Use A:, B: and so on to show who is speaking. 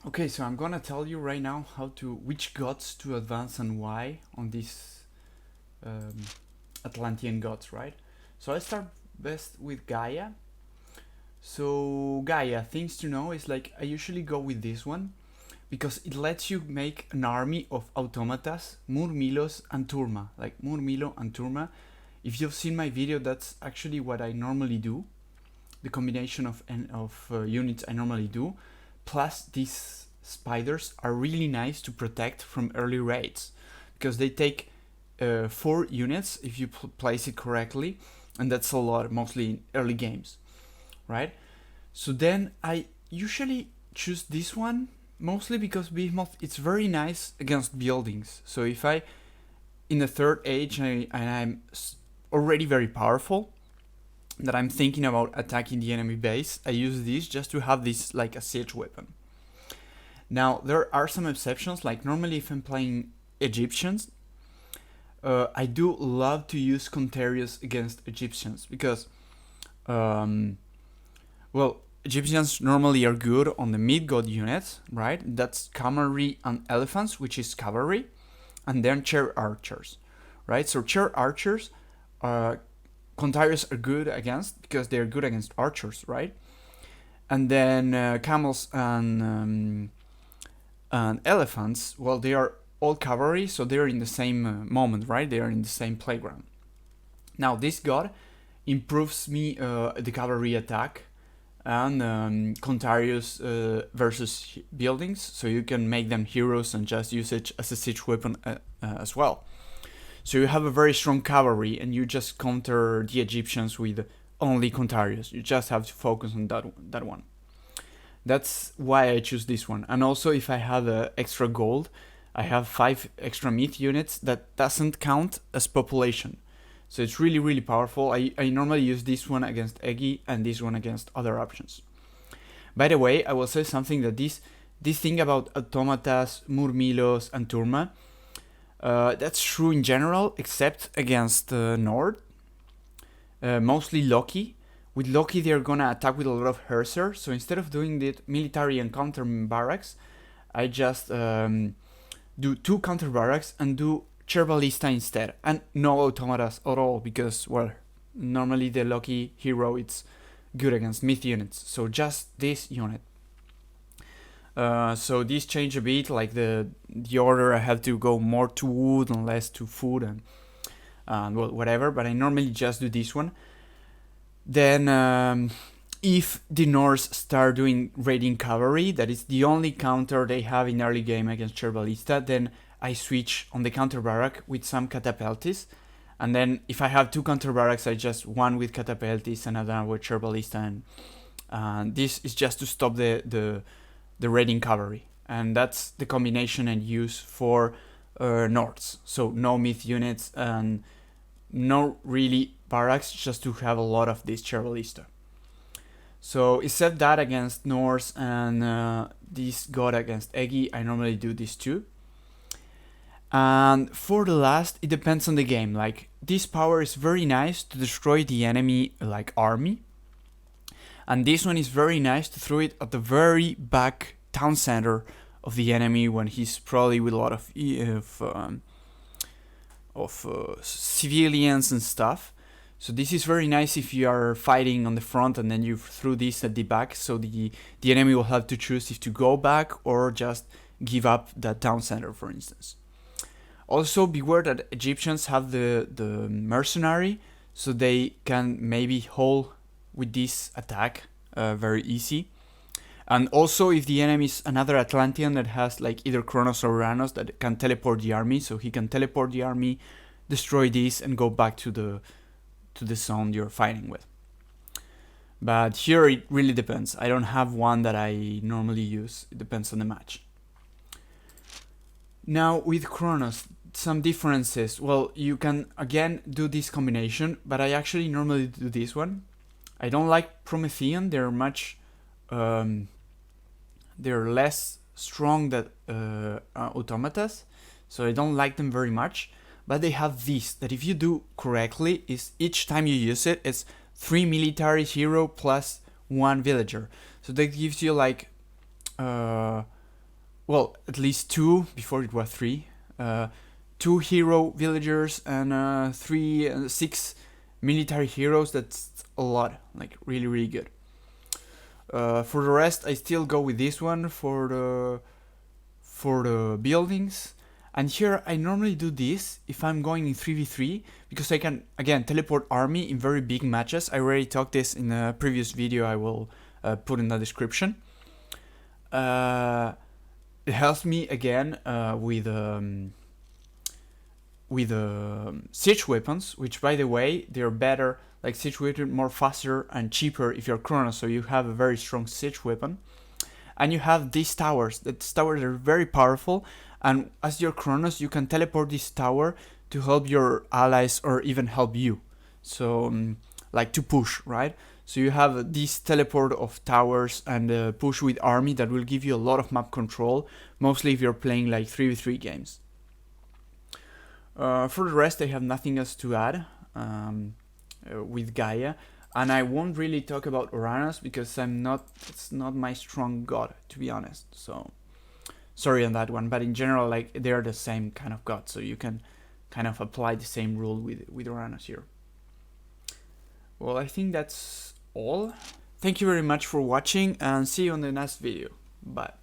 A: Okay, so I'm gonna tell you right now which gods to advance and why on these um, Atlantean gods, right? So I start best with Gaia. So Gaia, things to know is like I usually go with this one because it lets you make an army of automatas, Murmilos and Turma. Like Murmilo and Turma. If you've seen my video, that's actually what I normally do. The combination of units I normally do, plus these spiders are really nice to protect from early raids because they take 4 units if you place it correctly, and that's a lot, mostly in early games, right? So then I usually choose this one mostly because Behemoth it's very nice against buildings. So if I in the third age and I'm already very powerful, that I'm thinking about attacking the enemy base, I use this just to have this like a siege weapon. Now there are some exceptions, like normally if I'm playing Egyptians, I do love to use Contarius against Egyptians because, well, Egyptians normally are good on the mid-god units, right? That's cavalry and elephants, which is cavalry, and then chair archers, right? So chair archers Contarius are good against because they're good against archers, right? And then camels and elephants, well, they are all cavalry, so they're in the same moment, right? They are in the same playground. Now, this god improves me the cavalry attack and Contarius versus buildings, so you can make them heroes and just use it as a siege weapon as well. So you have a very strong cavalry and you just counter the Egyptians with only Contarius. You just have to focus on that one. That's why I choose this one. And also if I have extra gold, I have 5 extra myth units that doesn't count as population. So it's really, really powerful. I normally use this one against Eggy and this one against other options. By the way, I will say something that this thing about automatas, murmilos, and turma, that's true in general, except against Nord. Mostly Loki. With Loki, they're gonna attack with a lot of Herser. So instead of doing the military and counter barracks, I just do 2 counter barracks and do chair ballista instead, and no automatas at all because, well, normally the Loki hero it's good against myth units. So just this unit. So this changed a bit, like the order I have to go more to wood and less to food and well, whatever, but I normally just do this one. Then if the Norse start doing raiding cavalry, that is the only counter they have in early game against chair ballista, then I switch on the counter barrack with some catapultis, and then if I have 2 counter barracks, I just one with catapultis and another with chair ballista, and this is just to stop the raiding cavalry, and that's the combination I use for Nords. So no myth units and no really barracks, just to have a lot of this chair ballista. So except that against Norse and this god against Eggy, I normally do this too. And for the last, it depends on the game. Like this power is very nice to destroy the enemy like army, and this one is very nice to throw it at the very back town center of the enemy when he's probably with a lot of civilians and stuff. So this is very nice if you are fighting on the front and then you throw this at the back, so the enemy will have to choose if to go back or just give up that town center, for instance. Also beware that Egyptians have the mercenary, so they can maybe hold with this attack very easy. And also if the enemy is another Atlantean that has like either Kronos or Uranus that can teleport the army, so he can teleport the army, destroy this, and go back to the zone you're fighting with. But here it really depends. I don't have one that I normally use. It depends on the match. Now with Kronos, some differences. Well, you can again do this combination, but I actually normally do this one. I don't like Promethean. They're much they're less strong than automatas, so I don't like them very much. But they have this, that if you do correctly, is each time you use it, it's 3 military hero plus 1 villager. So that gives you like well, at least 2, before it was 3, 2 hero villagers and 6 military heroes. That's a lot, like really, really good. For the rest, I still go with this one for the buildings. And here I normally do this if I'm going in 3v3, because I can, again, teleport army in very big matches. I already talked this in a previous video I will put in the description. It helps me again with siege weapons, which by the way, they're better, like siege weapon more faster and cheaper if you're Chronos, so you have a very strong siege weapon. And you have these towers. These towers are very powerful, and as your Chronos, you can teleport this tower to help your allies or even help you. So, like to push, right? So you have this teleport of towers and push with army that will give you a lot of map control, mostly if you're playing like 3v3 games. For the rest, I have nothing else to add with Gaia. And I won't really talk about Uranus because it's not my strong god, to be honest. So, sorry on that one. But in general, like, they're the same kind of god. So you can kind of apply the same rule with Uranus here. Well, I think that's all. Thank you very much for watching and see you on the next video. Bye.